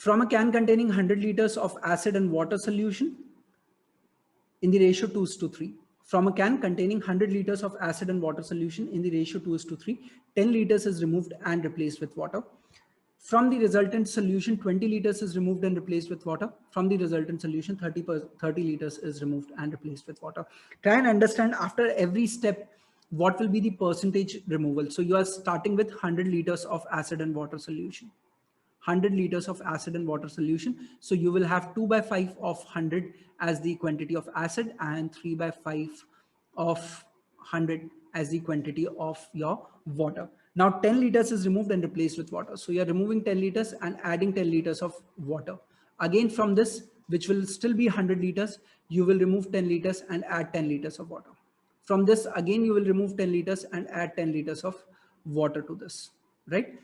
From a can containing 100 liters of acid and water solution in the ratio 2:3. From a can containing 100 liters of acid and water solution in the ratio 2:3, 10 liters is removed and replaced with water. From the resultant solution, 20 liters is removed and replaced with water. From the resultant solution, 30 liters is removed and replaced with water. Try and understand after every step, what will be the percentage removal. So you are starting with 100 liters of acid and water solution. 100 liters of acid and water solution. So you will have 2 by 5 of 100 as the quantity of acid and 3 by 5 of 100 as the quantity of your water. Now 10 liters is removed and replaced with water. So you're removing 10 liters and adding 10 liters of water. Again, from this, which will still be 100 liters, you will remove 10 liters and add 10 liters of water. From this, again, you will remove 10 liters and add 10 liters of water to this, right?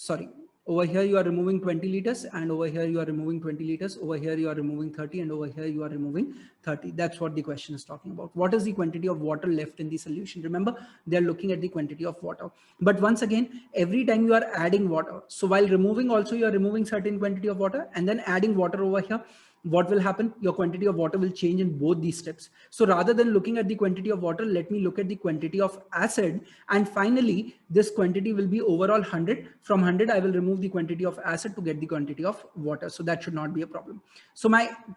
Sorry, over here you are removing 20 liters and over here you are removing 20 liters, over here you are removing 30 and over here you are removing 30. That's what the question is talking about. What is the quantity of water left in the solution? Remember, they are looking at the quantity of water. But once again, every time you are adding water, so while removing also you are removing certain quantity of water and then adding water over here, what will happen? Your quantity of water will change in both these steps. So rather than looking at the quantity of water, let me look at the quantity of acid. And finally, this quantity will be overall 100. From 100, I will remove the quantity of acid to get the quantity of water. So that should not be a problem. So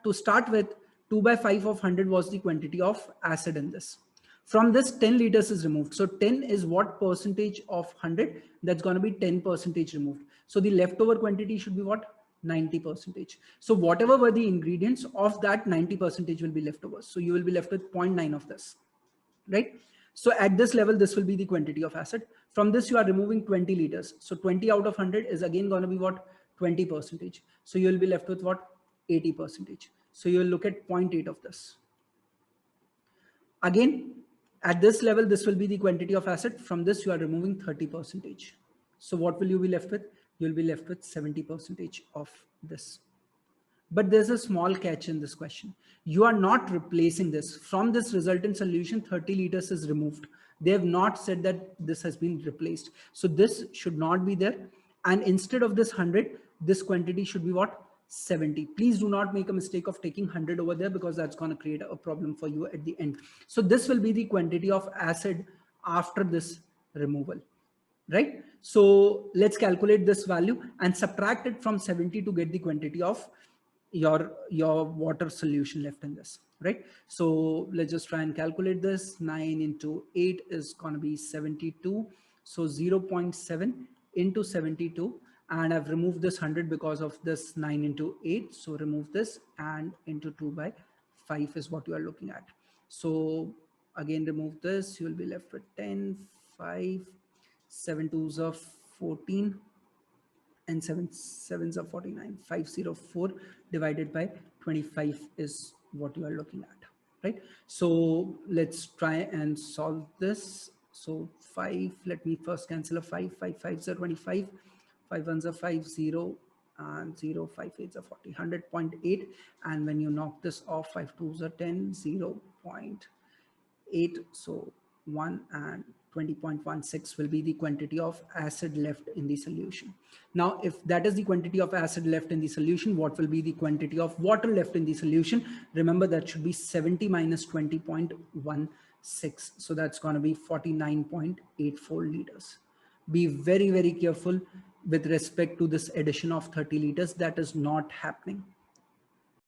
to start with, 2 by 5 of 100 was the quantity of acid in this. From this, 10 liters is removed. So 10 is what percentage of 100? That's going to be 10% removed. So the leftover quantity should be what? 90%. So whatever were the ingredients of that, 90% will be leftovers. So you will be left with 0.9 of this, right? So at this level, this will be the quantity of acid. From this, you are removing 20 liters. So 20 out of 100 is again going to be what? 20%. So you will be left with what? 80%. So you will look at 0.8 of this. Again, at this level, this will be the quantity of acid. From this, you are removing 30%. So what will you be left with? You'll be left with 70% of this. But there's a small catch in this question. You are not replacing this. From this resultant solution, 30 liters is removed. They have not said that this has been replaced. So this should not be there. And instead of this 100, this quantity should be what? 70. Please do not make a mistake of taking 100 over there because that's going to create a problem for you at the end. So this will be the quantity of acid after this removal, right? So let's calculate this value and subtract it from 70 to get the quantity of your water solution left in this, right? So let's just try and calculate this. 9 into 8 is going to be 72. So 0.7 into 72, and I've removed this 100 because of this 9 into 8. So remove this, and into 2 by 5 is what you are looking at. So again, remove this, you will be left with 10, 5, 7 2s are 14 and 7 7s are 49. 504 divided by 25 is what you are looking at, right? So let's try and solve this. So 5, let me first cancel a 5. 5 5s are 25. 5 1s are 5, 0 and 0, 5 8s are 40. 100.8. And when you knock this off, 5 2s are 10, 0.8. So 1 and 20.16 will be the quantity of acid left in the solution. Now, if that is the quantity of acid left in the solution, what will be the quantity of water left in the solution? Remember, that should be 70 minus 20.16. So that's going to be 49.84 liters. Be very, very careful with respect to this addition of 30 liters. That is not happening.